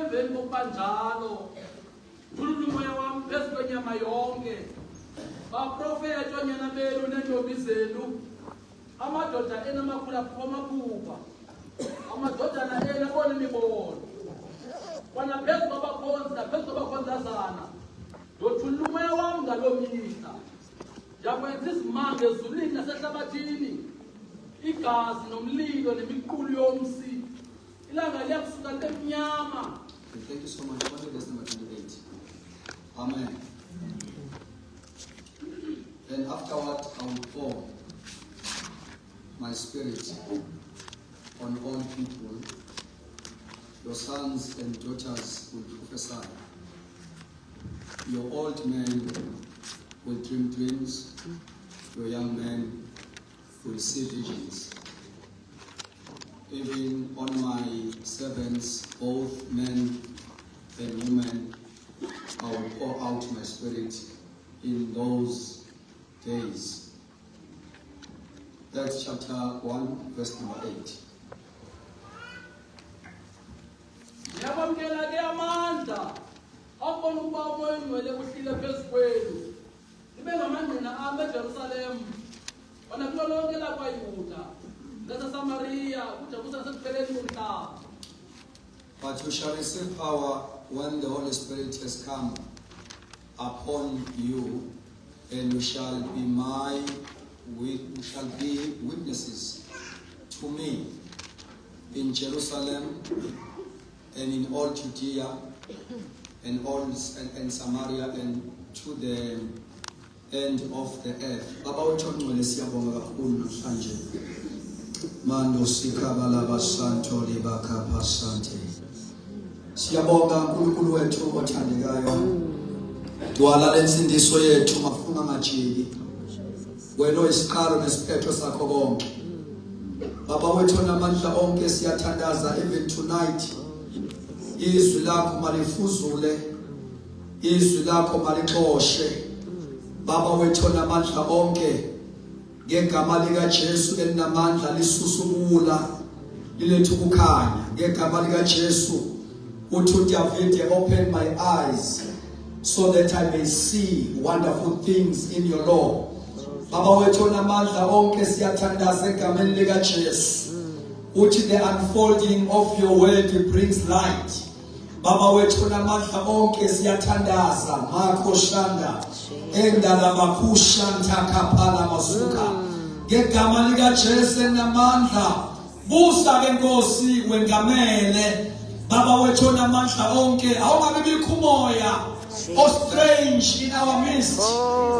emveni kokubanjalo thulula umoya wami phezu kwenyama yonke baprofethi onyana benu nentombi zenu amadoda enamakhulu amaphupha amadodana ena abona imibono kwana phezu kwabakhonzi naphezu kwabakhonzazana ndothulula umoya wami ngaloo mihla ndiyakwenza izimanga ezulwini nasehlabathini igazi nomlilo nemiqulu yomsi ilanga liyakusuka lemnyama. Thank you so much. Verse number 28. Amen. Then afterward I will pour my spirit on all people. Your sons and daughters will prophesy. Your old men will dream dreams. Your young men will see visions. Even on my servants, both men and women, I will pour out my spirit in those days. That's chapter 1, verse number 8. Yabamkela ke amandla abona ukuba umoya ongcwele uhlile phezu kwenu libe ngamandla ami eJerusalem wona kulo lonke lakwayuda naseSamaria kude kusekupheleni komhlaba. But you shall receive power when the Holy Spirit has come upon you, and you shall be witnesses to me in Jerusalem and in all Judea and Samaria and to the end of the earth. Baba uthongcwele siyabonga kakhulu namhlanje. Mando sikabala basanto libaka pasante. Siyabonga uNkulunkulu wethu othandekayo. Dwala lensindiso yethu mafuna majiki. Wena oyisiqalo nesiphetho sakho konke. Baba wethu namandla onke siyathandaza even tonight. Izwi lakho malifuzule. Izwi lakho malixoshe. Baba wethu namandla onke ngegama lika Jesu elinamandla lisusukula lilethu ukukhanya ngegama lika Jesu uthi uDavide open my eyes so that I may see wonderful things in your law. Baba wethu namandla onke siyathandaza egameni lika Jesu uthi the unfolding of your word brings light. Baba wethu namandla onke siyathandaza makho shanda endala bakusha ntakapala masuka ngegama lika Jesu namandla busa ke Nkosi wengamele. Baba wethu namandla onke awungabe bikhumoya or strange in our midst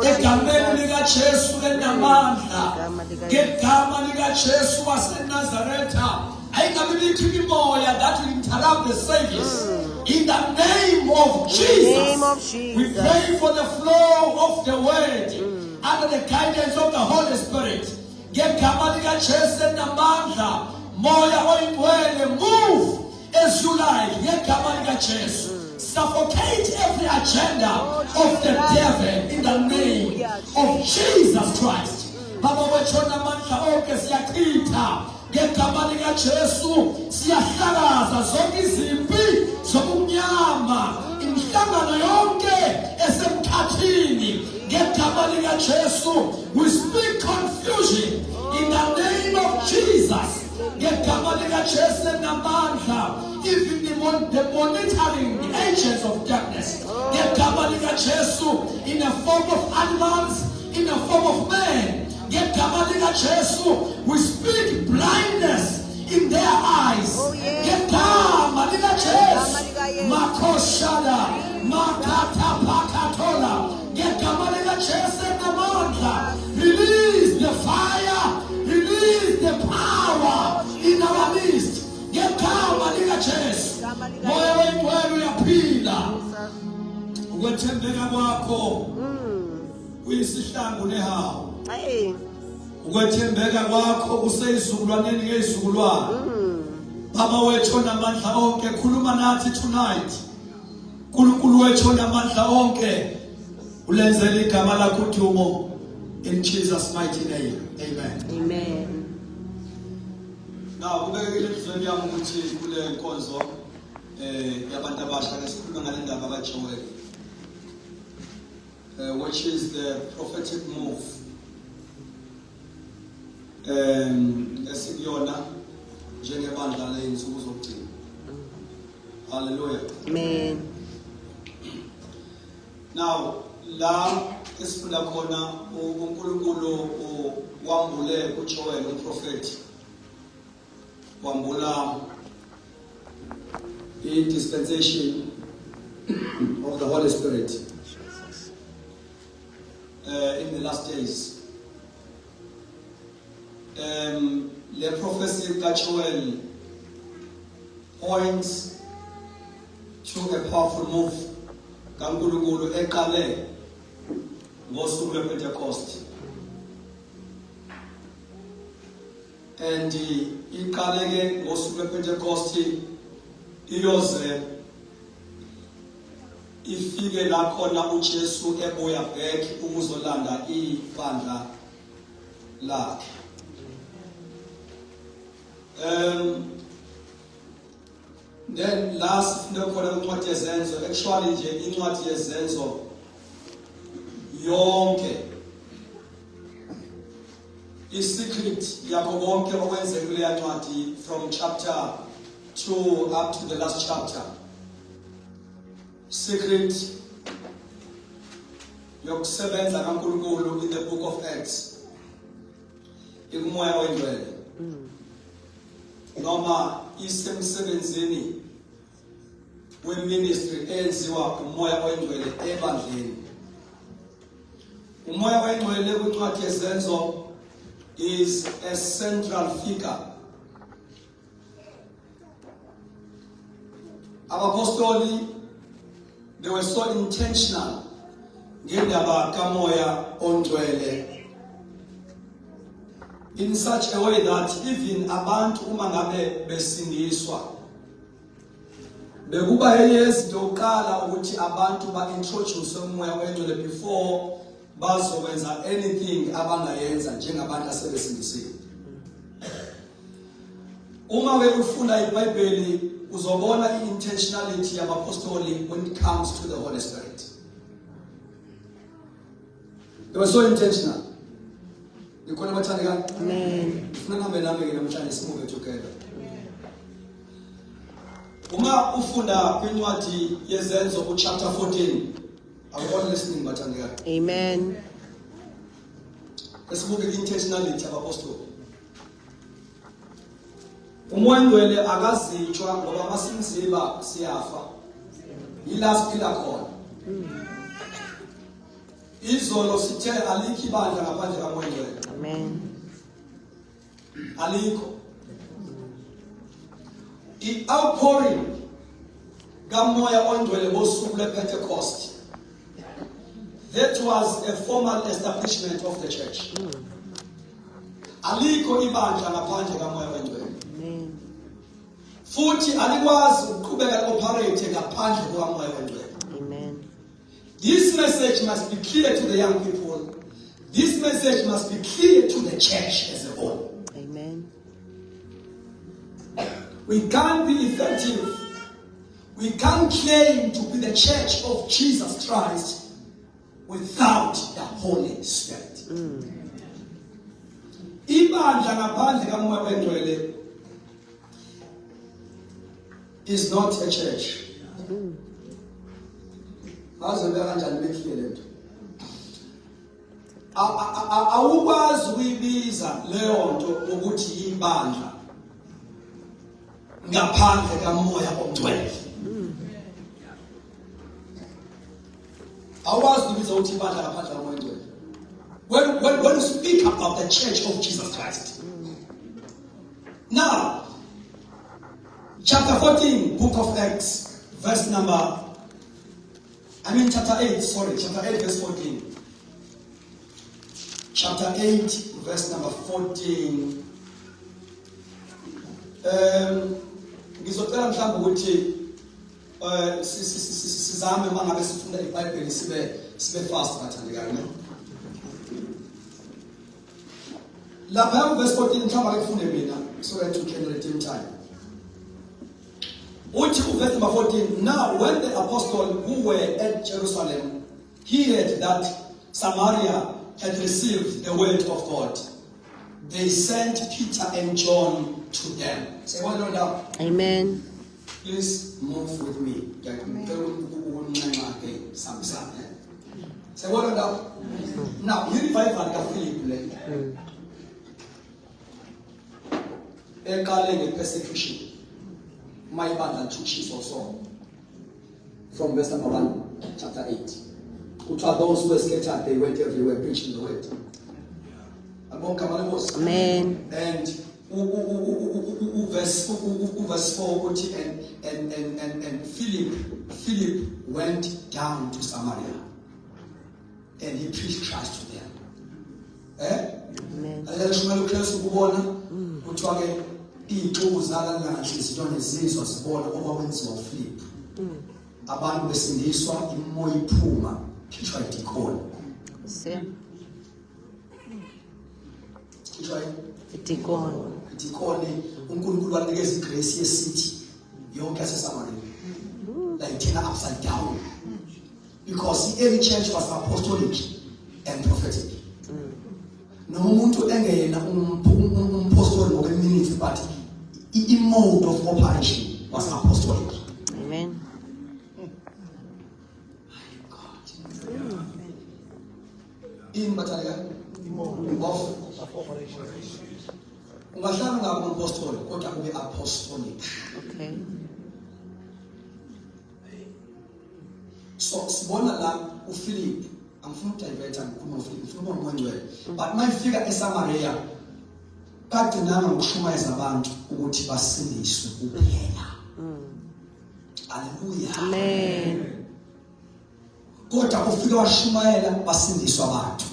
egameni lika Jesu enamandla ngegama lika Jesu waseNazaretha ayingabe bikhumoya that will interrupt the service. In the name of Jesus, we pray for the flow of the word under the guidance of the Holy Spirit. Ngegama lika Jesu namandla moya oyingcwele move as you like. Ngegama lika Jesu suffocate every agenda of the devil in the name of Jesus Christ. Baba wethu namandla onke siyachitha ngegama lika Jesu siyahlakaza zonke izimpi zokunyama imihlangano yonke esemkhathini ngegama lika Jesu we speak confusion in the name of Jesus ngegama lika Jesu namandla even the monitoring agents of darkness ngegama lika Jesu in the form of animals in the form of men ngegama lika Jesu we speak blindness in their eyes. Ngegama lika Jesu makoshada makata pakatola ngegama lika Jesu namandla release the fire, release the power in our midst ngegama lika Jesu. Moya wengcwele uyaphila ukwethembeka kwakho uyisihlangu nehawu. Ukwethembeka kwakho kuseyizukulwaneni ngezizukulwana. Baba wethu namandla onke khuluma nathi tonight. uNkulunkulu wethu namandla onke ulenzele igama lakho udumo in Jesus mighty name. Amen. Amen. Now kubekele emhlweni yami ukuthi kule nkonzo yabantu abasha ke sikhuluma ngale ndaba kaJoel, which is the prophetic move esikuyona njengebandla leyinsuku zokugcina. Hallelujah. Amen. Now la esifunda khona uNkulunkulu wambule uJoel umprofeti, wambula dispensation of the Holy Spirit in the last days. The prophecy of Joel points to a powerful move kaNkulunkulu eqale ngosuku lwePentecost, and iqale ke ngosuku lwePentecost iyoze ifike la khona uJesu ebuya back ukuzolanda ibandla lakhe. Then last khona incwadi yezenzo, actually nje incwadi yezenzo yonke secret yakho konke okwenzeka kule ncwadi from chapter 2 up to the last chapter. Secret yokusebenza kaNkulunkulu in the book of Acts ikumoya oyingcwele noma isemsebenzini weministry enziwa umoya oyingcwele ebandleni. Umoya oyingcwele kwincwadi yezenzo is a central figure. Abapostoli, they were so intentional ngendaba kamoya ongcwele in such a way that even abantu uma ngabe besindiswa bekuba yezinto yokuqala ukuthi abantu ba-introduce umoya ongcwele before bazokwenza anything abangayenza njengabantu asebesindisiwe. Uma ufunda iBhayibheli uzobona i-intentionality yabapostoli when it comes to the Holy Spirit. They were so intentional. Nikhona bathandekayo? Amen. Ufuna ngambe nami ke namhlanje simove together. Uma ufunda kwincwadi yezenzo ku chapter 14, are all listening bathandekayo? Amen. Esibuke i-intentionality yabapostoli. Umoya ongcwele akazitshwa ngoba masimziba siyafa. Yila siphila khona. Izolo sithe alikho ibandla ngaphandle kamoya ongcwele. Amen. Alikho. I-outpouring kamoya ongcwele ngosuku lwePentecost, that was a formal establishment of the church. Alikho ibandla ngaphandle kamoya ongcwele. Amen. Futhi alikwazi ukuqhubeka operate ngaphandle komoya ongcwele. Amen. This message must be clear to the young people. This message must be clear to the church as a whole. Amen. We can't be effective. We can't claim to be the church of Jesus Christ without the Holy Spirit. Ibandla ngaphandle kamoya ongcwele is not a church. Awukwazi ukuyibiza leyo nto ukuthi ibandla ngaphandle kamoya ongcwele. Awukwazi ukuyibiza ukuthi ibandla ngaphandle kamoya ongcwele. When you speak about the church of Jesus Christ. Now, chapter 14, book of Acts, chapter 8, verse 14. Chapter 8, verse number 14. Ngizocela mhlawumbe ukuthi sizame mangabe sifunda iBhayibheli sibe fast bathandekayo. Lapha verse 14 mhlawumbe ake kufunde mina so that we can redeem time. Uthi to verse number 14. Now, when the apostles who were at Jerusalem heard that Samaria had received the word of God, they sent Peter and John to them. Say, well done now. Amen. Please move with me. Say, well done now. Now, you revive and Philip. Persecution. My band to Jesus also. From verse number 1, chapter 8. Which are those who were scattered, they went everywhere preaching the word. Amen. And verse 4 and Philip went down to Samaria and he preached Christ to them. Amen. Abantu besindiswa imoya iphuma khishwa idikoni. Idikoni uNkulunkulu wanikeza igrace yesithi yonke yaseSamaria. Like turn upside down. Because the early church was apostolic and prophetic. No umuntu engena umpostoli ngokweminute, but the mode of operation was apostolic. Amen. In Batalia of operation. Ungahlala ngabo apostolic kodwa kube apostolic. Okay. So sibona la uPhilip angifuna ukudivert ngikhuluma uPhilip ngifuna ukungcwele. But mayifika eSamaria kade nami ngishumayeza abantu ukuthi basindiswe kuphela. Hallelujah. Amen. Kodwa ufika washumayela basindiswa abantu.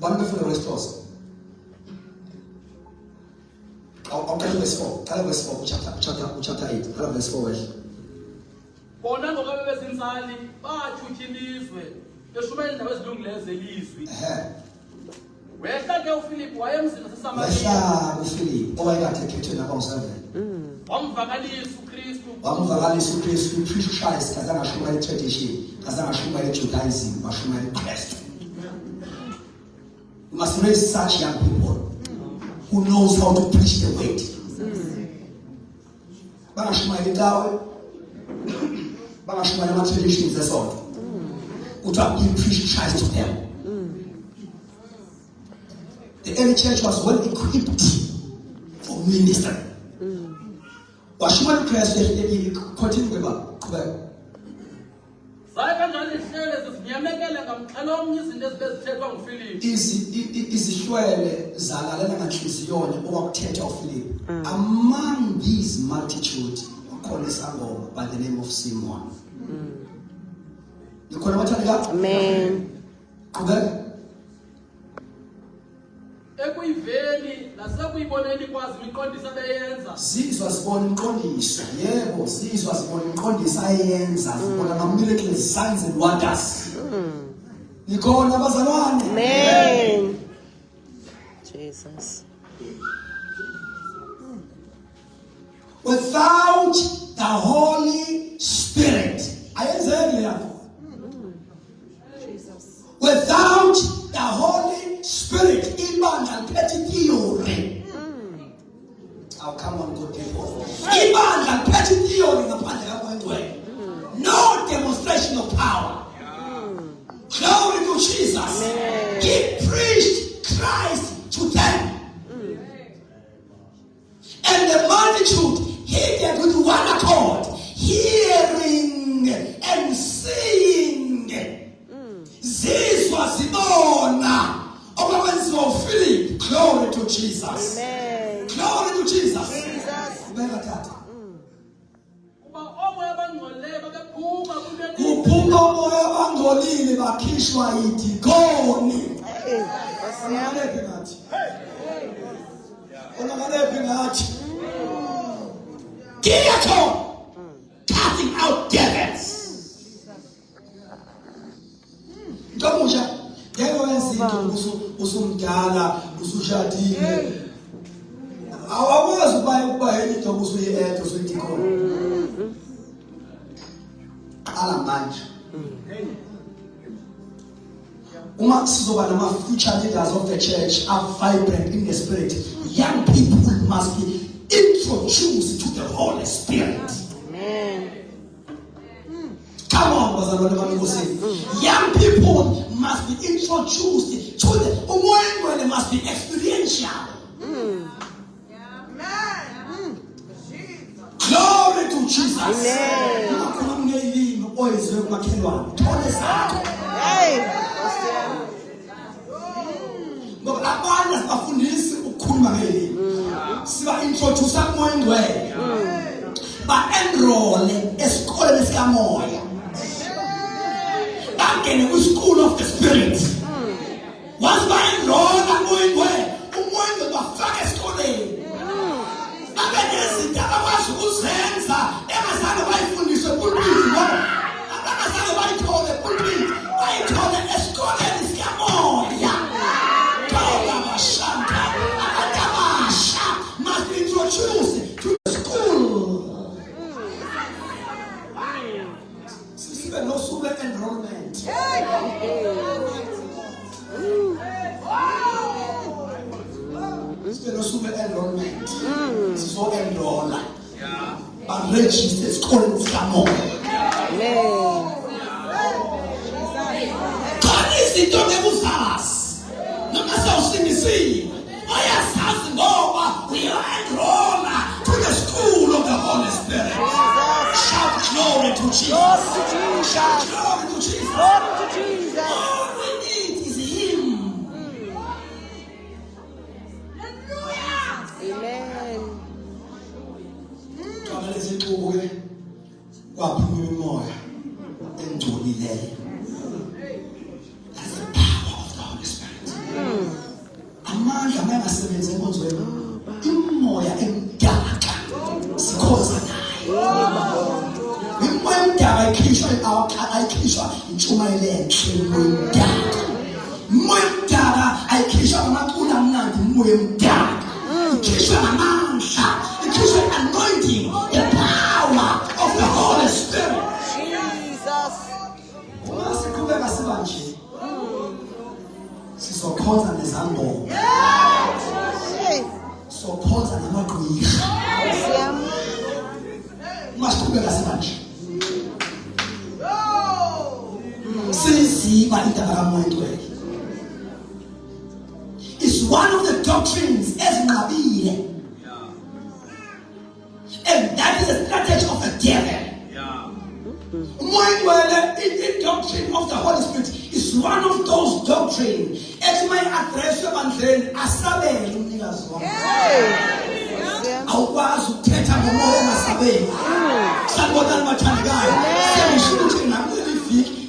Bantu befuna uRestos. Okay, verse 4. Tell verse 4 chapter 8. Tell verse 4. Bona ngoba bebezinsali bathutha ilizwe beshumayela indawo ezilungileyo zelizwi. Wehla ke uPhilip wayemzini naseSamaria. Wehla uPhilip owayekade ekhethwe naba-7. Wamvakalisa uKristu. Wamvakalisa uKristu upreach Christ kazange ashumayela tradition, kazange ashumayela Judaism, bashumayela Christ. You must raise such young people who knows how to preach the word. Bangashumayela itawe, bangashumayela ama-traditions esonto. Uthiwa you preach Christ to them. The early church was well equipped for ministry. Washumayela Christ continue qhubeka. Izihlwele zalalela nganhliziyonye okwakuthethwa uPhilip. Among these multitude ukhona isangoma by the name of Simon. Ukhona bathandeka? Amen. Qhubeka. Ekuyiveni nasekuyiboneni kwazi imiqondiso abeyenza. Zizwa sibona imiqondiso. Yebo, zizwa sibona imiqondiso ayenza. Sibona ama-miracles, signs and wonders. Nikhona abazalwane? Amen. Jesus. Without the Holy Spirit, ayenzeki lapho. Without the Holy Spirit, ibandla liphethe theory. Oh, come on, good people. Ibandla liphethe theory ngaphandle kaMngcwele. No demonstration of power. Glory to Jesus. He preached Christ to them. And the multitude heard with one accord, hearing and seeing. Zizwa zibona okwenziwa uPhilip. Glory to Jesus. Amen. Glory to Jesus. Jesus. Kuphuma umoya abangcolile bakhishwa idikoni. Onakelephi ngathi. Diakon, casting out devils. Ntomusha, ngeke wenze into usumdala, usushadile. Awakwazi ukuba yini into usuyedwa usuyidikoni. aqala manje. Uma sizoba nama future leaders of the church are vibrant in the spirit. Young people must be introduced to the Holy Spirit. Amen. Come on, young people must be introduced to the Umoya must be experiential. Glory to Jesus. Amen. Hey. In the school of the Spirit. Once by enroll and going where? Going to the first school. Again, the other who sends every son of my food is a good reason. Another son of my told the good reason. I told the escort and is Gamoya. Shanta. Must be introduced to the school. Sister, no super enrollment. Enrollment. So enroll. But register is calling Scamo. God is the Donemusas. No matter sing. Oh yes, we are enrolled to the school of the Holy Spirit. Shout glory to Jesus. Glory to Jesus. Shout glory to Jesus. Glory to Jesus. All we need is Him. Amen. That's the power of the Holy Spirit. Amandla mayengasebenzi enkonzweni imoya emdaka sikhoza naye. Imoya emdaka ayikhishwa intshumayelo enhle imoya emdaka. Imoya emdaka ayikhishwa ngamacula amnandi imoya emdaka. Ikhishwa ngamandla, ikhishwa anointing, the power of the Holy Spirit. Jesus. Siqhubeka sibanje. Sizokhonza nezangoma. Hey. Sokhonza namagqwirha. Masiqhubeka sibanje. Siziba indaba kaMoyintwele. It's one of the doctrines ezinqabile. And that is the strategy of the devil. Moyintwele in doctrine of the Holy Spirit is one of those doctrines. As my address ebandleni asabele umnikazi wami. Awukwazi ukuthetha ngomoya ongasabeli. Sanibonani bathandekayo. Sengishilo ukuthi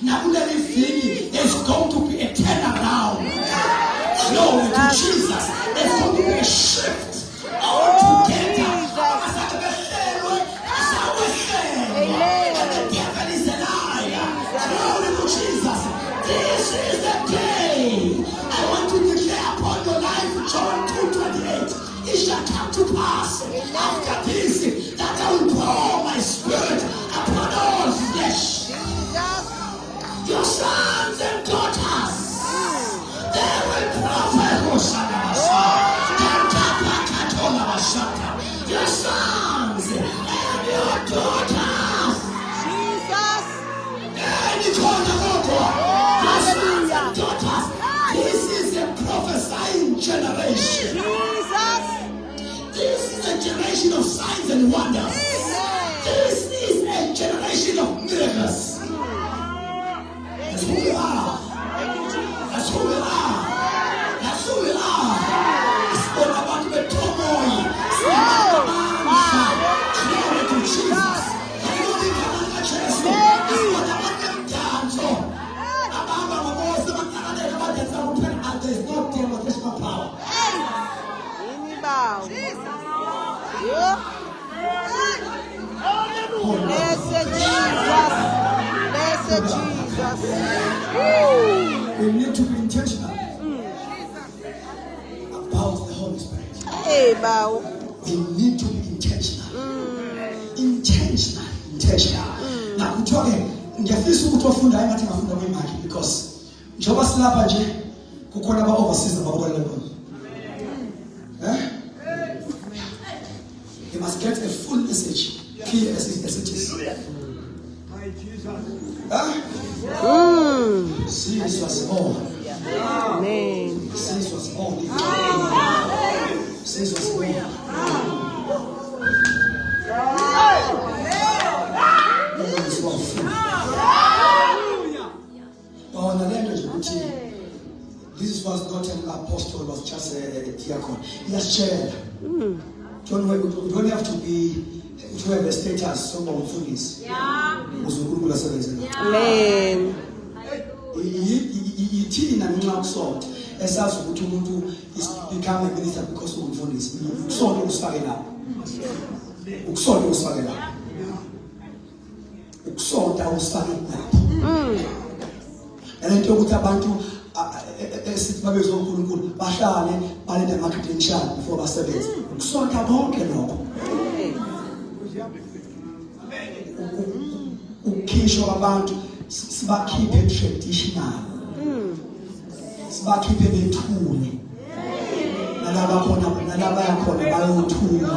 nakuleli viki there's going to be a turnaround. Glory to Jesus. There's going to be a shift. All together. Amen. And the devil is a liar. Glory to Jesus. This is the day. I want to declare upon your life, John 2:28. It shall come to pass after this that I will pour my spirit upon all flesh. Your sons and daughters, they will prophesy. Your sons and your daughters. Jesus. Daughters, this is a prophesying generation. Jesus. This is a generation of signs and wonders. This is a generation of miracles. That's who we are. That's who we are. That's who we are. It's all about the turmoil. Glory to Jesus. There's no demonstration power. Blessed Jesus. Blessed Jesus. We need to be intentional about the Holy Spirit. Hey, bow. We need to be intentional. Intentional. Now we're talking ngiyafisa ukuthi ofundayo ngathi ngafunda kwemali because njengoba silapha nje kukhona aba-overseas ababolela khona. You must get a full message, clear messages. Jesus was born. Amen. Jesus was born. Jesus was born. This was not an apostle, was just a diacon. He has shared. You don't have to have a status so umfundisi. Uzunkulunkulu asebenza. Amen. Yithina ngenxa yokusonta esazi ukuthi umuntu is become a minister because of umfundisi. Ukusonta usifake lapho. Ukusonta usifake lapho. Ukusonta usifake lapho. Nalento ukuthi abantu esithi babezo uNkulunkulu bahlale balende ama-credential before basebenze. Ukusonta konke lokho. Ukhishwa abantu sibakhiphe traditional. Sibakhiphe bethule. Nalaba yakhona bayothula.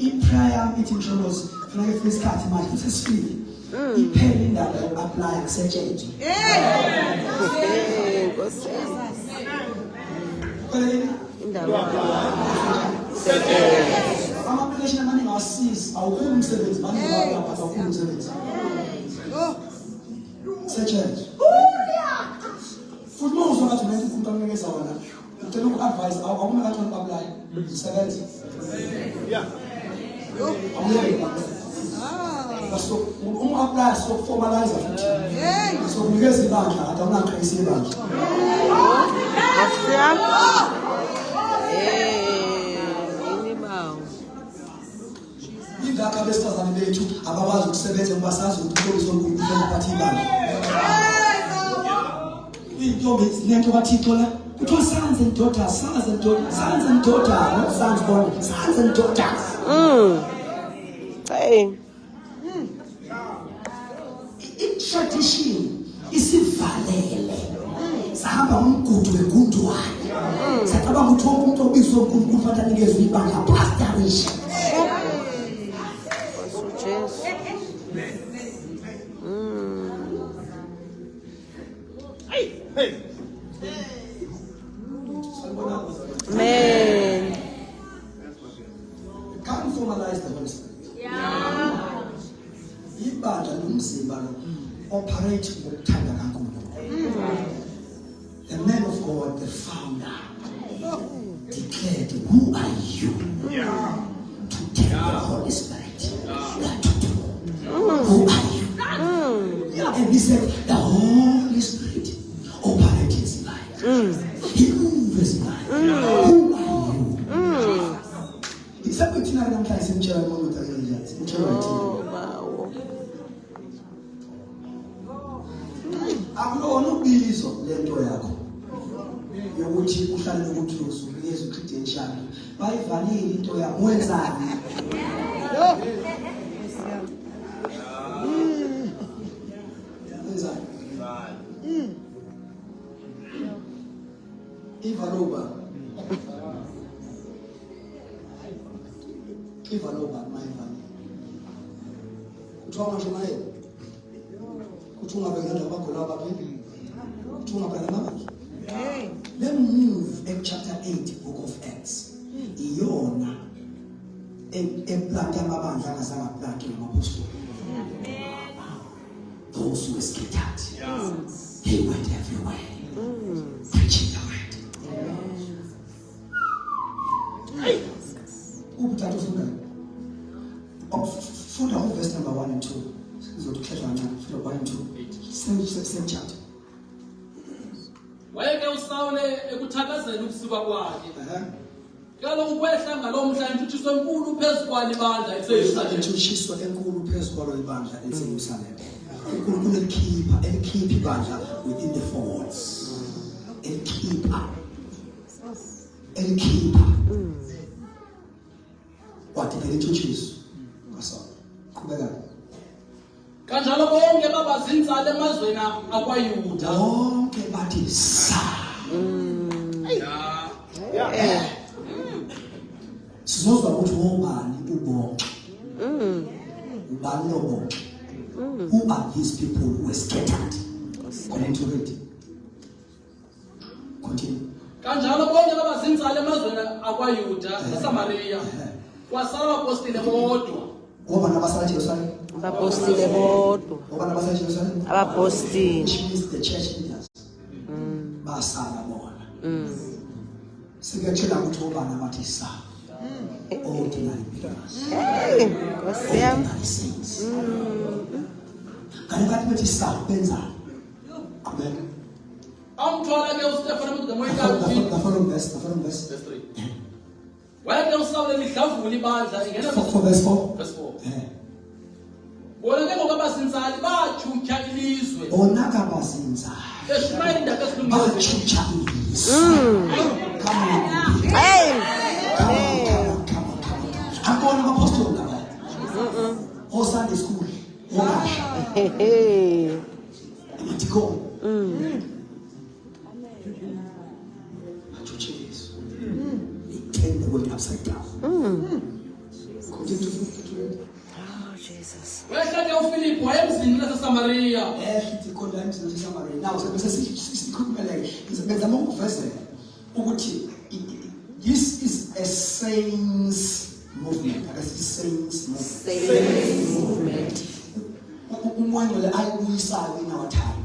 I-prayer meeting shows funeka isikhathi manje sesifike. Iphele indaba yoku-apply kusetshenzwe. Ama-application amaningi awasizi, awukhulu umsebenzi, baningi abantu awukhulu umsebenzi. Kusetshenzwe. Futhi uma uzwa ngathi umuntu umuntu akunikeza wona, ucela uku-advise, awukume kancane uku-apply, usebenze. So apply so formalize futhi. So unikeza ibandla ade awunaqhayisa ibandla. Indaba abesifazane bethu abakwazi ukusebenza ngoba sazi ukuthi uNkulunkulu uzophatha ibandla. Intombi nento kaThixo la kuthiwa sons and daughters, sons and daughters, sons and daughters, not sons born, sons and daughters. Hey. Tradition isivalele sahamba umgudu wegundwane sacabanga ukuthi wonke umuntu obizwa uNkulunkulu kufanele anikezwe ibandla pastorisha. Amen. Can't formalize the Holy Spirit. Ibandla nomzimba lo operate ngokuthanda kaNkulunkulu. The man of God, the founder, declared, who are you to tell the Holy Spirit what to do? Who are you? And he said, the Holy Spirit operates life. He moves life. Who are you? He said, but you know, I'm trying to say, akulona ubizo lento yakho yokuthi uhlale ukuthi usunikeza ucredential bayivalile into yakho wenzani wenzani ivaloba mayivali kuthiwa ngisho naye kuthunga bengena abagula abaphezulu kuthunga bengena abanye. Let me move in chapter 8 book of Acts. Iyona emplanta amabandla angazangaplanta namapostoli. Those who were scattered, they went everywhere preaching the word. Ubuthathu funda verse number 1 and 2. Funda 1 and 2. Same chapter. Wayeke uSawule ekuthakazela ukusuka kwakhe. Kaloku kwehla ngalomhla intuthiso enkulu phezukwalo ibandla eseYerusalema. Intuthiso enkulu phezukwalo ibandla eseYerusalema. uNkulunkulu elikhipha ibandla within the four walls. Elikhipha. What Sizawubheka intshutshiso kaSawule. Qhubeka. Kanjalo bonke babazintsala emazweni akwaYuda. Bonke bathi sa. Sizozwa ukuthi wobani ubonke. Ubani lobonke. Who are these people who were scattered? Continue to read. Continue. Kanjalo bonke babazintsala emazweni akwaYuda naSamariya. Kwasala abapostile bodwa. Ngoba nabasala eJerusalem. Abapostile bodwa. Ngoba nabasala eJerusalem. Abapostile. Which means the church leaders. Basala bona. Siketshela ukuthi obani abathi sa. Ordinary believers. Nkosi yami. Ordinary saints. Kanti bathi sa benza. Qhubeka. Amthwala ke uStefane ukuthi ngoyikazi. The following verse. Verse 3. Wayeke uSawule lidlavula ibandla ingena For verse 4. verse 4. Yeah. Bona ke ngokabasintsali bathutha ilizwe. Onaka bazinza. Eshumayela indaba esilungile. Bachucha ilizwe. Come on. Hey. Akona abapostoli laba. O Sunday school. Hey. Go. Bachucha ilizwe. They turn the world upside down. Continue to Oh, Jesus. Wehla ke uFilipi wayemzini naseSamariya. Ehithi kodwa emzini waseSamariya. Now bese sikhulumele ngizama ukuvezela ukuthi this is a saints movement. That is saints movement. Saints movement. Umoya ayibuyisayo in our time.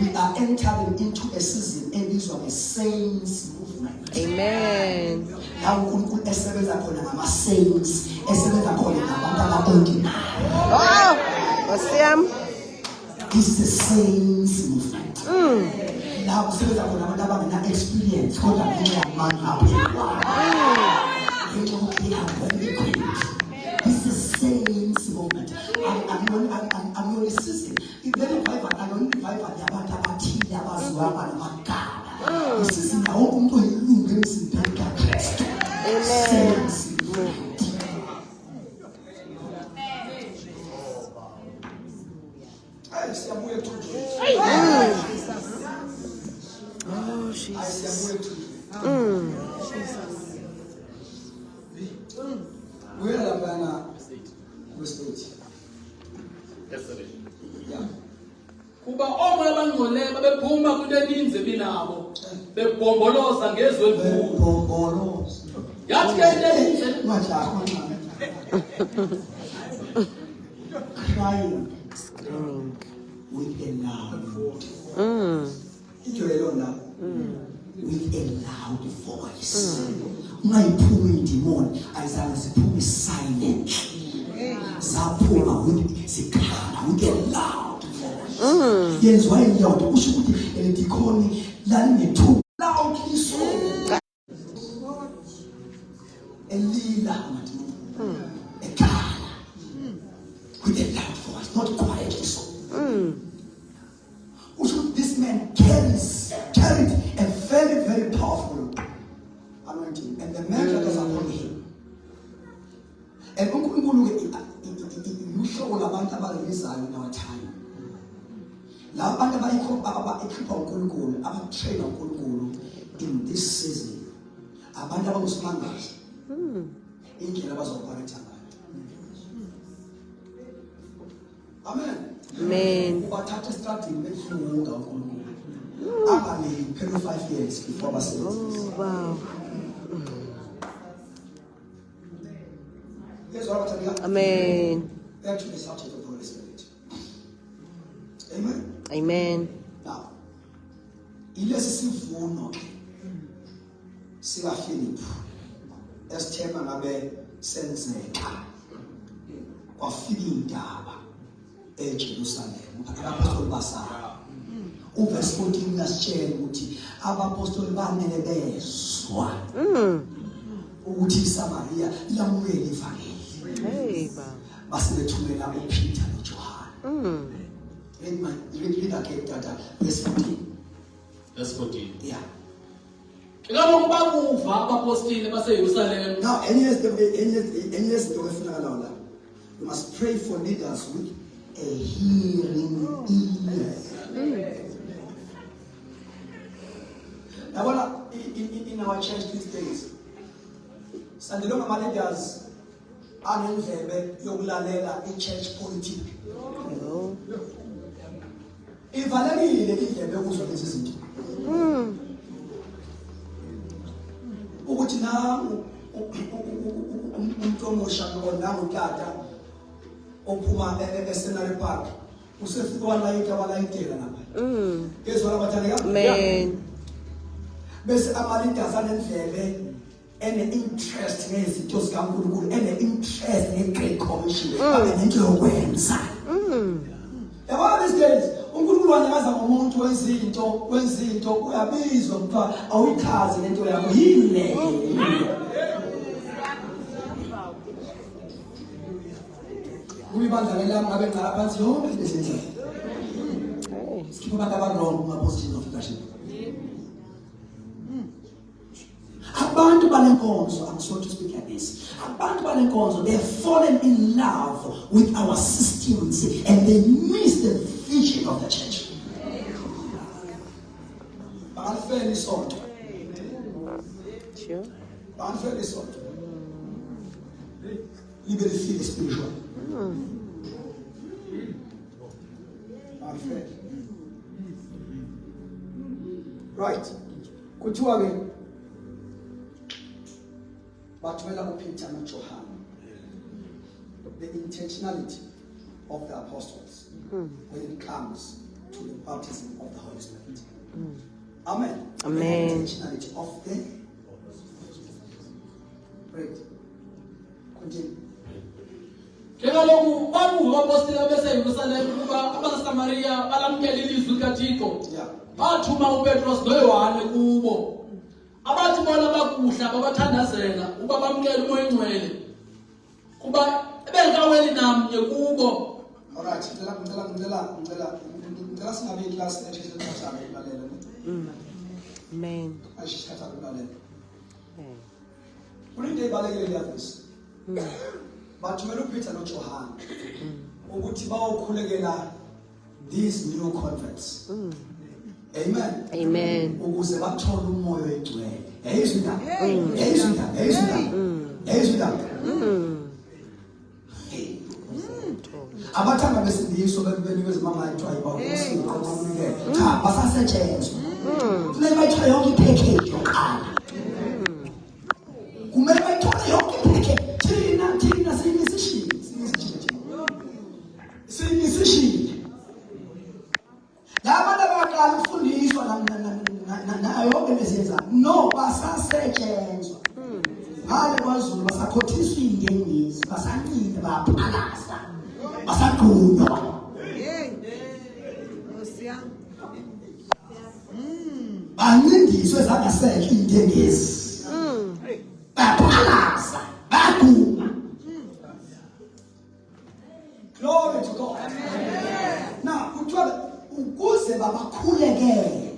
We are entering into a season ebizwa nge-saints movement. Amen. La uNkulunkulu esebenza khona ngama-saints, esebenza khona ngabantu aba-ordinary. Oh, Nkosi yami. This is a saints movement. La kusebenza khona abantu abangena-experience kodwa ngenxa yamandla aphelelwayo. Ngenxa yokuphila kwekhweli. This is saints movement. I'm only season. If very revival, I'm only revival yabantu abathile abaziwaba namagama. This is now umuntu oyilungu emzimbeni kaKristu. Saints movement. Ay, siyabuye tuju. Oh, Jesus. Ay, siyabuye tuju. We're Labana. Kuba omoya abangcwele babephuma kwinto eninzi binabo begomboloza ngezwe enkulu. Yathi ke into eninzi crying Screaming. with a loud voice. With a loud voice. Ungayiphumi indimoni ayizange ziphume silently. Zaphuma with sikhala with a loud voice. Yenziwa yindoda usho ukuthi elidikhoni lalingethuba loudly so. Elila ngathi ekhala with a loud voice, not quietly so. This man carried a very, very powerful anointing, and the miracles are upon him. And uNkulunkulu usho labantu abalemizayo in our time. La bantu abayikhipha uNkulunkulu, abatrain uNkulunkulu in this season. Abantu abangusimangazi. Indlela abazoparate ngayo. Amen. Amen. Ubathatha starting befunga uNkulunkulu. Abane 25 years before basebenza. Oh, wow. Yes, what about Amen. back to the subject of the Holy Spirit. Amen. Amen. Now, ilesi sivuno ke sika Philip esithema ngabe senzeka kwafika indaba eJerusalem abapostoli basala uverse 14 uyasitshela ukuthi abapostoli bamele bezwa ukuthi iSamaria iyamukela ivangeli. Hey, Baba. Basebethumela uPeter noJohana. Read again, Tata. Verse 14. Verse 14. Yeah. Kaloku bakuva abapostile baseYerusalem. Now, any izinto efunakalayo la. You must pray for leaders with a hearing ear. Now, in our church these days, sandilonga ama leaders anendlebe yokulalela i-church politics. Ivalekile indlebe yokuzwa lezi zinto. Ukuthi nangu umuntu omusha nangu tata ophuma eScenery Park usefika walayitela lapha. Kezwala bathandeka? Amen. Bese ama-leaders anendlebe ene-interest ngezinto zikaNkulunkulu, ene-interest nge-Great Commission, babe nento yokwenza. Yabona these days uNkulunkulu wanyakaza ngomuntu wenzinto uyabizwa kuthiwa awuyichaze lento yakho yini le. Uyibandla lelami ngabe ngqala phansi yonke into esenzayo. Sikhipha abantu abarongo kuma-position of leadership. Abantu balenkonzo, I'm sorry to speak like this. Abantu balenkonzo, they've fallen in love with our systems and they miss the vision of the church. Bangalifeli isonto. Sure. Bangalifeli isonto. Libe lifile spiritual. Bangalifeli. Right. Kuthiwa ke bathumela uPeter noJohn. The intentionality of the apostles when it comes to the baptism of the Holy Spirit. Amen. Amen. The intentionality of the Great. Continue. Kaloku bakuva abapostile baseYerusalem ukuba abaseSamaria balamkela ilizwi likaThixo. Bathuma uPetros noYohane kubo. Abathi bona bakuhla babathandazela ukuba bamkele uMoya Oyingcwele kuba ebengaweli namnye kubo. All right, ngicela singabe iclass esheshathana ukulalela. Amen. Ashithatha ukulalela. Kulinto ebalekile liyafisa. Bathumela uPeter noJohn ukuthi bayokhulekela these new converts. Amen. Amen. Ukuze bathole umoya oyingcwele. Yayizwida. Abathanda besindiso benikeza imangala ethiwa yibawo. Cha, basasetshenzwa. Kumele bayithole yonke ipackage yokuqala. Kumele bayithole yonke ipackage. Thina sinisishile. Labantu abaqala ukufundiswa nayo yonke lezenza no basasetshenzwa. Ngale kwaZulu basakhothiswa ingengisi, basancinde baphalaza. Basaqunywa. Bancindiswe zangasekho ingengisi. Baphalaza, baguma. Glory to God. Now, ukuze babakhulekele.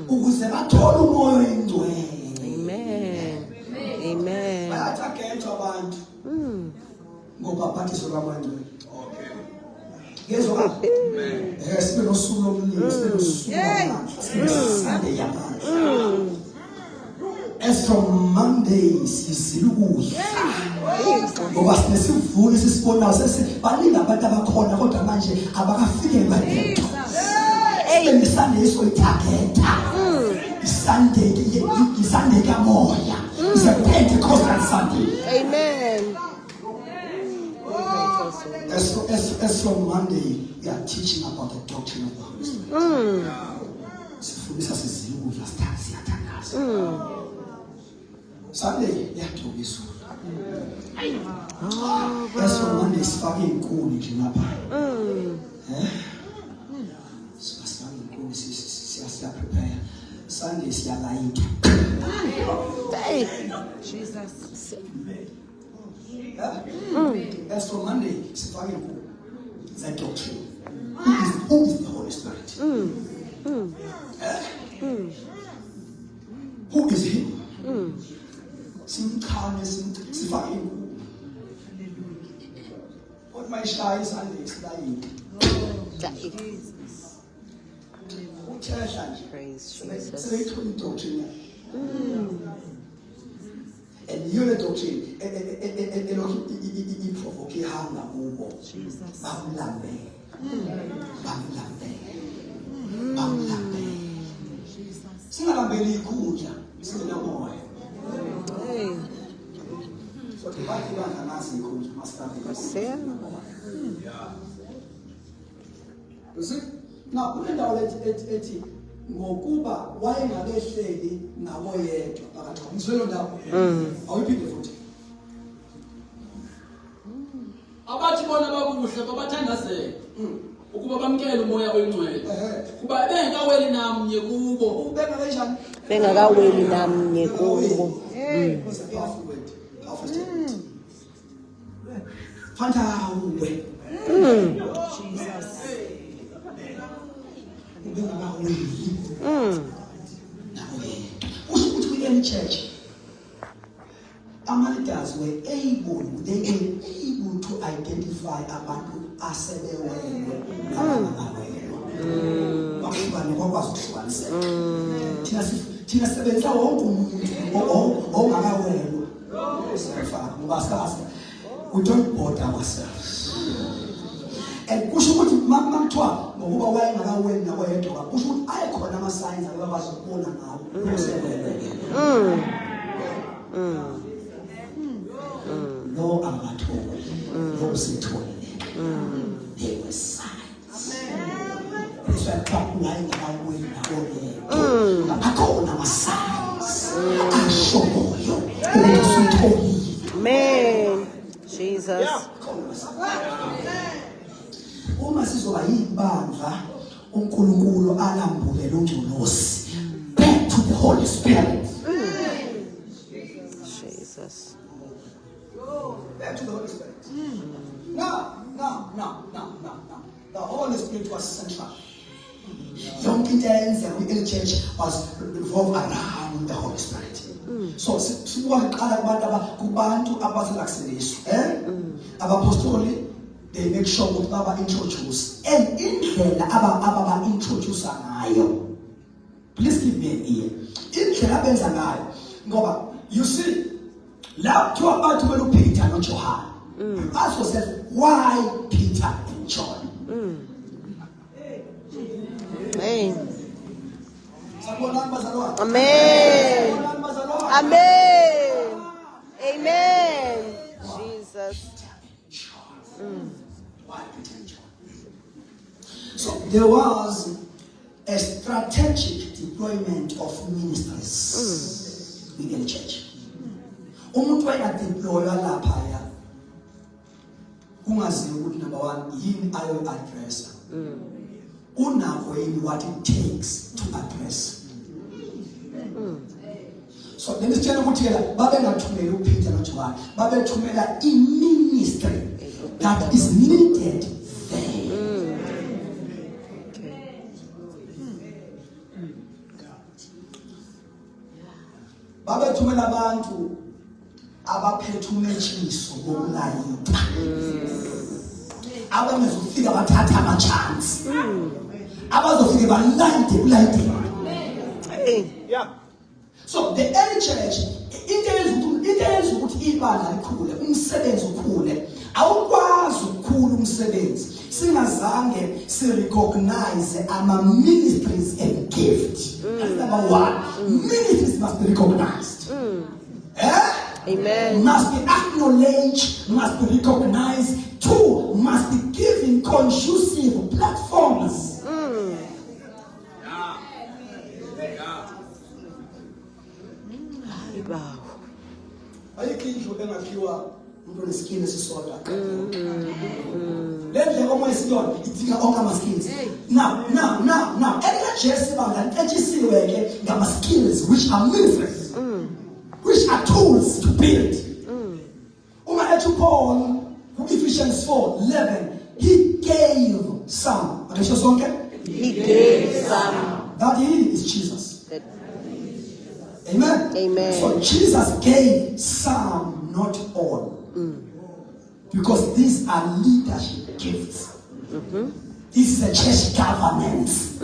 Ukuze bathole umoya oyingcwele. Amen. Amen. Bayathagethwa abantu. Ngobaphathiswa kwaMangcwele. Ngezwa. Sibe nosuku lomlilo, sibe nosuku lwamandla, sibe Sunday yamandla. As from Monday sisilukuya. Ngoba sinesivuno sisibonayo sesibaningi abantu abakhona kodwa manje abakafikelwa lento. Sibe Sunday soyithageta. Sunday kamoya. It's a Pentecostal Sunday. Amen. As from Monday, we are teaching about the doctrine of the Holy Spirit. Sifundisa sizilukudla siyathandaza. Sunday, yathoba izulu. As from Monday, sifake inkuni nje lapha. Sifake inkuni siya prepare. Sunday siyalayita. Hey. Jesus. As from Monday, sifake inkuni. The doctrine. Who is the Holy Spirit? Who is him? Simkhane sifake inkulu. Kodwa mayishaya isandla esilayini. Uthehla nje. Praise Jesus. Seleyithola idoctrine. And you're the doctrine. Iprovoke ihamba kubo. Bakulambe. Singalambeli ikhundla, sinamoya. Hey. So bathi banganasi ikhundla master. You see? Now, kunendawo ethi ngokuba wayengakehleli nabo yedwa phakathi kwabo. Ngizwe lo ndawo. Awuyiphinde futhi. Abathi bona babuhle babathandazela. Ukuba bamkele umoya oyingcwele. Kuba bengakaweli namnye kubo. Ubeka kanjani? Bengakaweli namnye kubo. Because a powerful word. Powerful statement. Fantawe. Jesus. In church, Americans were able to identify abantu asebewelwe nabangawelwa. Bakuhlukane kwakwazi ukuhlukaniseka. Thina sebenza wonke umuntu ongakawelwa. Sifana ngoba sazi we don't bother ourselves. And kusho ukuthi makuthiwa ngokuba wayengakaweli nakwayedwa kusho ukuthi ayekhona ama-signs abakwazi ukubona ngawo lo angatholi lo usitholile there were signs esakungayengakaweli nakwayedwa akhona ama-signs ashoyo ukuthi usitholile. Amen. Jesus. Uma sizoba yibandla uNkulunkulu alambulele ungcolosi back to the Holy Spirit. Jesus. Back to the Holy Spirit. Now. The Holy Spirit was central. Yonke into eyenzeka kwi-early church was revolved around the Holy Spirit. So sikwaqala kubantu abaselakseliswa abapostoli. They make sure ukuthi baba introduce and indlela ababa introduce ngayo. Please give me an ear. Indlela abenza ngayo ngoba you see la kuthiwa abantu belu Peter no John. Ask yourself why Peter and John? Amen. Sabona Amen. Amen. Amen. Jesus. So there was a strategic deployment of ministries within the church. Umuntu wayedeploywa lapha ya kungaziwa ukuthi number 1 yini ayo address. Unakho yini what it takes to address. So let me tell you ukuthi yena babengathumela uPeter noJohn, babethumela i-ministry that is needed there. Babethumela abantu abaphethe umetshiso wokulayita. Abangezofika bathatha ama-chance. Abazofika balayite ulayite. Yeah. So the early church, into eyenza ukuthi ibandla likhule, umsebenzi ukhule, awukwazi ukukhula umsebenzi singazange si-recognize ama-ministries and gift. That's number 1. Ministries must be recognized. Amen. Must be acknowledged, must be recognized. 2, must be given conducive platforms. Ayikindlu engakhiwa umuntu onesikini esisodwa. Le ndlela omoya siyona idinga onke ama-skills. Now, eLJS ibandla litshisiwe ke ngama-skills which are ministries, which are tools to build. Uma ethi Paul ku-Ephesians 4:11, he gave some. Akasho sonke? He gave some. That he is Jesus. Amen? Amen. So Jesus gave some, not all. Because these are leadership gifts. This is a church governance.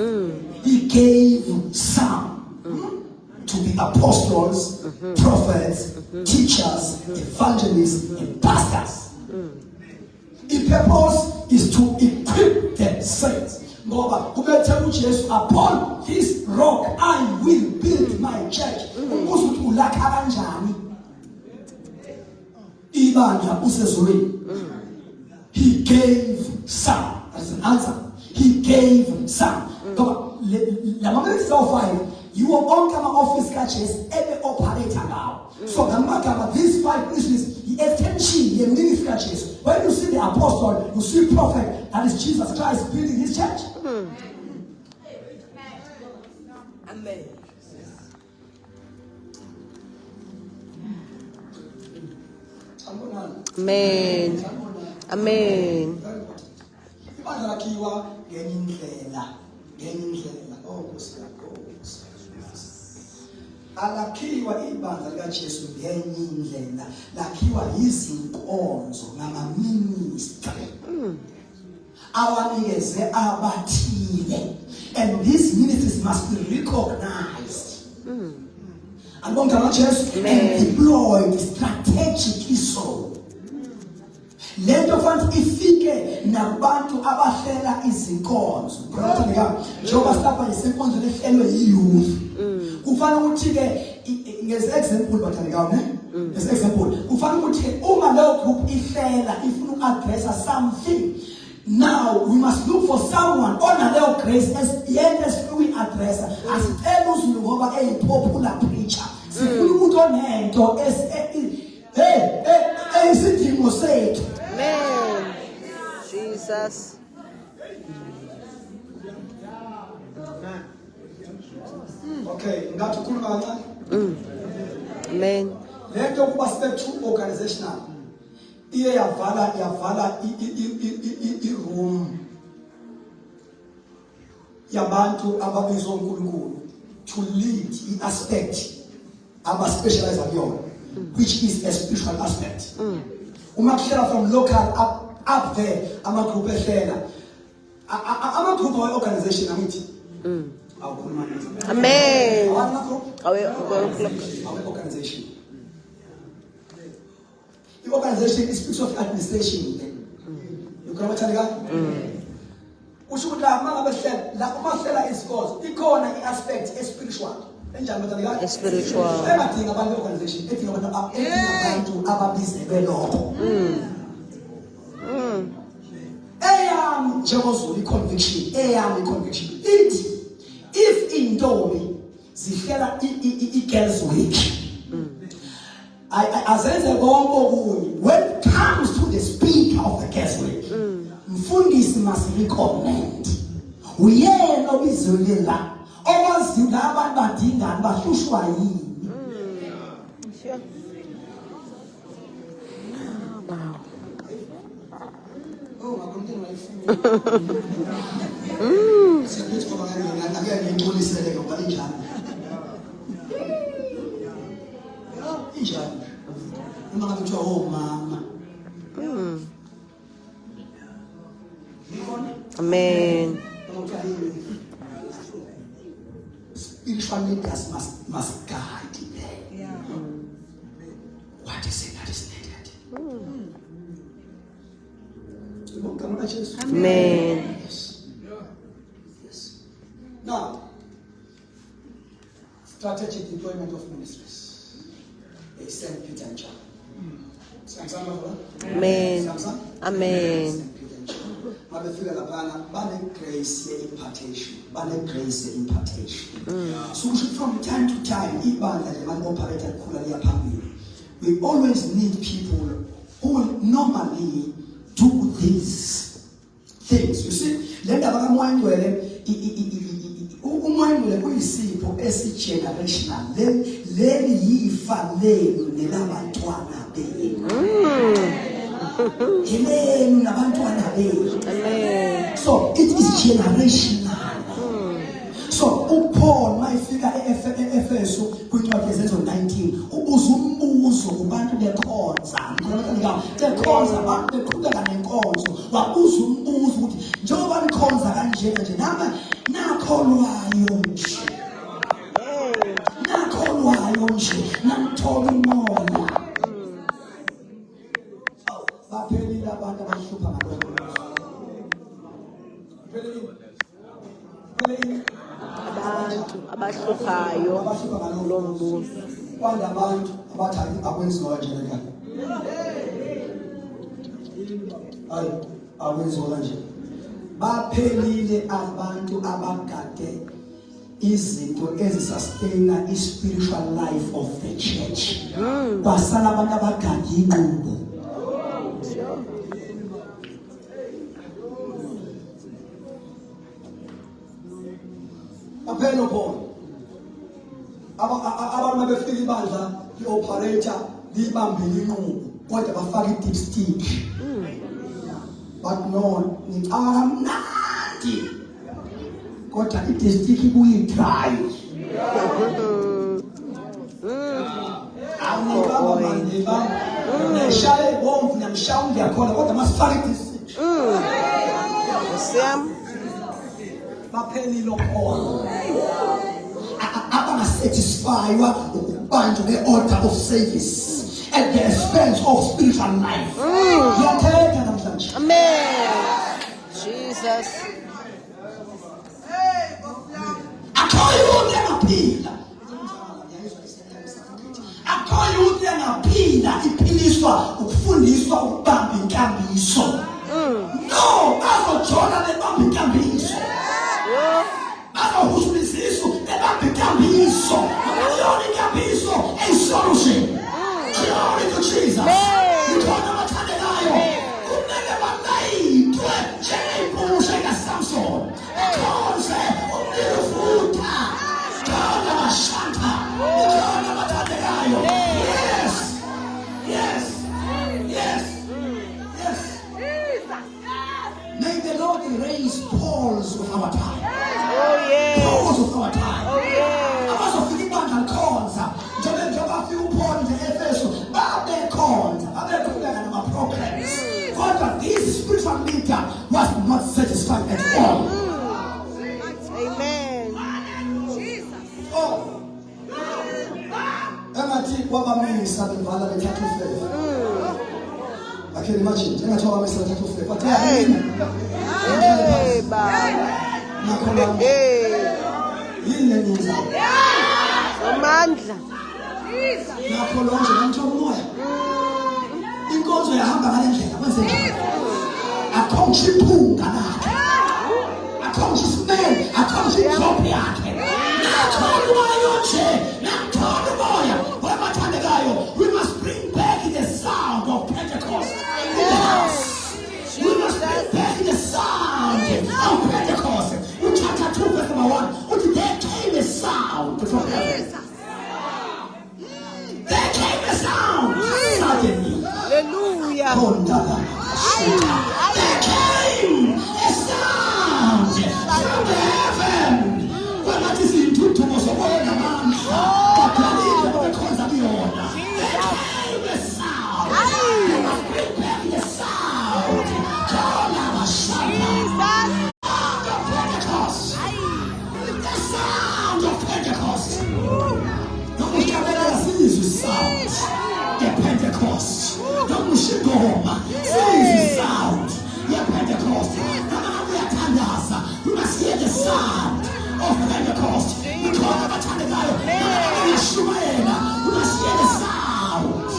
He gave some to be apostles, prophets, teachers, evangelists, and pastors. The purpose is to equip the saints. Upon this rock I will build my church. He gave some. That's an answer. He gave some. You are on camera office catches every operator now. So the matter these 5 ministries, the attention, the ministry catches. When you see the apostle, you see prophet, that is Jesus Christ building his church. Amen. Amen. Amen. Alakhiwa ibandla likaJesu ngenye indlela, lakhiwa izinkonzo ngama-ministry awanikeze abathile, and these ministries must be recognized and deployed strategically. So lento fanele ifike nabantu abahlela izinkonzo. Njengoba silapha isenkonzo lehlelwe yi-youth, kufanele ukuthi ke nges-example bathandekayo nges-example kufanele ukuthi uma leyo group ihlela ifuna uku-addressa something, now we must look for someone onaleyo grace yena esifuna ukuyi-addressa. Asicela uZulu ngoba eyi-popular preacher, sifuna umuntu onento isidingo sethu. Amen. Jesus. Okay, ngathi ukhuluma kancane. Amen. Lento kuba sibe true organizational. Iye yavala i-room yabantu ababizwa uNkulunkulu to lead i-aspect aba-specialize kuyona, which is a spiritual aspect. Uma kuhlela from local up there, ama-group ehlela, ama-group awe-organization amithi. Amen. Organization. The organization speaks of administration. You can imagine. Usho ukuthi la mangabe la uma hlela isikole ikhona i-aspect spiritual. Enjani bathanda? Spiritual. Engadinga abantu organization, edinga abantu ababizelwe lokho. Eyami njengozulu i-conviction ithi if intombi zihlela i-girls week, azenze konke okunye, when it comes to the speaker of the girls week, mfundisi must recommend uyena obizelwe la owaziyo la abantu badingani bahlushwa yini. Sure. Wow. Oh, ngakonto ngayifuna. Siyakuthi ngoba ngeke ngixolisele ngoba injani. Injani. Uma ngabe kuthiwa mama. Amen. Spiritual leaders must guide them. What is it that is needed? Amen. Yes. Now, strategic deployment of ministries. They send Peter and John. Amen. Amen. Grace impartation. So from time to time, we always need people who will normally do these things. You see, let the umwandwele kuyisipho esi-generational leli yifa lenu nelabantwana benu. Yelenu nabantwana benu. So it is generational. So uPaul mayifika eEfeso kwincwadi bekhonza bekhonza beqhubeka nenkonzo wabuza umbuzo ukuthi njengoba nikhonza kanjena nje nami nakholwayo nje namthola umoya baphelile abantu abahlupha ngalokho Abantu abahluphayo lo mbuzo. kwanda abantu abathanda akwenziwa kanje la ayi akwenziwa kanje baphelile abantu abagade izinto ezisustaina i-spiritual life of the church basala abantu abagade inqubo aphela khona abantu befika ibandla i-operator libambile inqubo kodwa bafaka i-dipstick but no ngicabanga mnandi kodwa i-dipstick ibuye dry awunibamba manje neshaye bomvu namshawundi yakhona kodwa masifake i-dipstick Sam. baphelile khona abangasatisfywa ukubanjwa nge-order of service at the expense of spiritual life. Ngiyathetha namhlanje. Amen. Jesus. Akhoyuthi engaphila. Akhoyuthi engaphila iphiliswa ukufundiswa ukubamba inkambiso. No, bazojona bebamba inkambiso. Abahuzuliziso bebamba inkambiso. Akuyona inkambiso eyisolution. Glory to Jesus. Ngibona abathandekayo. Kumele balayitwe njengey'mpusha kaSamson. Khonze umlilo uvutha. Khona bashanta. Ngibona abathandekayo. Yes. Yes. Yes. Yes. May the Lord raise Pauls of our time. Oh yes. Pauls of our time. Oh yes. Abazofika ibandla likhonza njengoba afika uPaul nje-Efeso babekhonza babeqhubeka nama-programs kodwa this spiritual leader was not satisfied at all. Amen. Oh, engathi kwabamisa bevala bethatha ufefe. I can imagine engathi kwabamisa bethatha ufefe bathi yini Hey baba. nakho Hey. yini lenyenza Amandla. nakho lonje ngithola umoya inkonzo yahamba ngale ndlela kwenzeke akhonje iphunga lakhe akhonje isimele akhonje idrop yakhe nathola umoya nje nathola umoya webathandekayo we must bring back the sound of Pentecost in the house. We must bring back the sound of Pentecost. Chapter 2 verse number 1 there came a sound from heaven. There came a sound suddenly. Hallelujah. There came a sound from heaven. Well, that is in two tomorrows of all the man. But there came a sound. You must bring back the sound. The sound of Pentecost. Don't sound. The Pentecost. Don't Shigoma. This sound. The Pentecost. We must hear the sound of Pentecost. We call it a Tanagayo. We must hear the sound.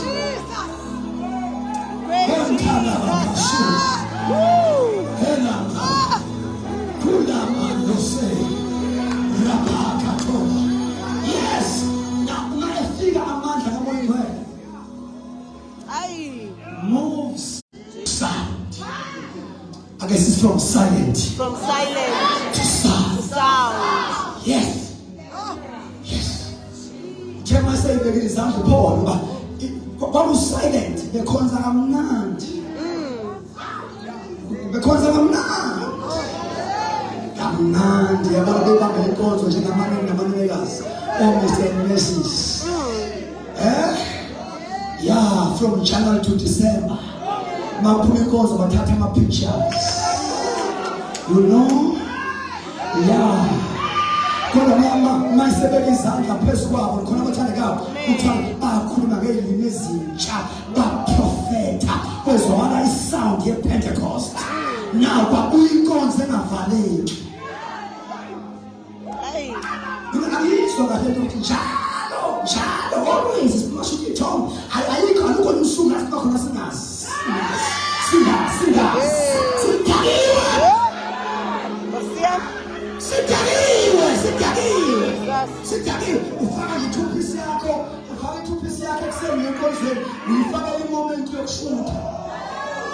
Yes. Now, moves sound. I guess it's from silent From silent to sound. to sound. Yes. Yes. Can I say the example, Paul? What was silent? Because I'm not. Because I'm not. I'm not. I'm not. Yeah, from January to December. Maphumikozo bathatha ama-pictures. You know? Yeah. Kodwa mayisebeka izandla phezu kwabo khona abathandekayo kuthiwa bakhuluma ngelimi ezintsha baprofetha kwezwakala isound ye-Pentecost. Now kwabuya inkonzo engavaleki. Angiyizwa kahle ukuthi njalo always simasho ithombe ayikho alukho umsuku la sibakhona singazi sidakiwe ufaka ithupisi yakho ekuseni enkonzweni uyifaka imoment yokushutha.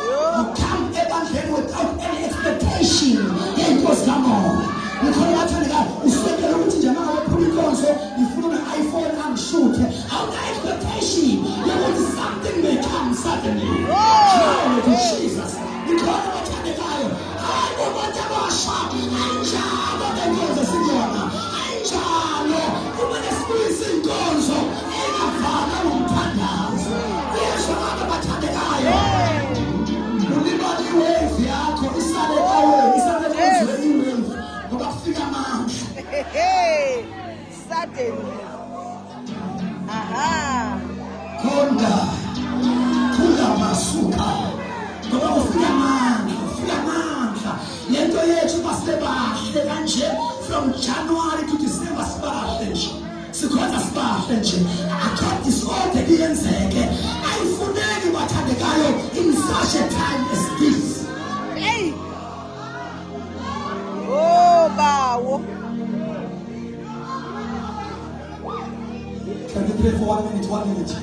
You come ebandleni without any expectation yenkosi kamoya. Ngikhona bathandekayo uswekela ukuthi nje uma ngabe inkonzo ifuna une-iPhone angishuthe awuna-expectation yokuthi something may come suddenly. Glory to Jesus. Ngikhona bathandekayo hayi kubantu abasha ayinjalo lenkonzo siyona ayinjalo kumele sibuyise inkonzo engavala umthandazo. Yesho abantu bathandekayo ulibali iwave yakho isale ecaweni isale enkonzweni iwave ngoba kufika amandla. Suddenly. Aha. Khunda masuka ngoba kufika amandla lento yethu basibahle kanje from January to December sibahle nje sikhona sibahle nje akho disorder iyenzeke ayifuneki bathandekayo in such a time as this. Hey. Oh, bawo. Can you pray for 1 minute? 1 minute.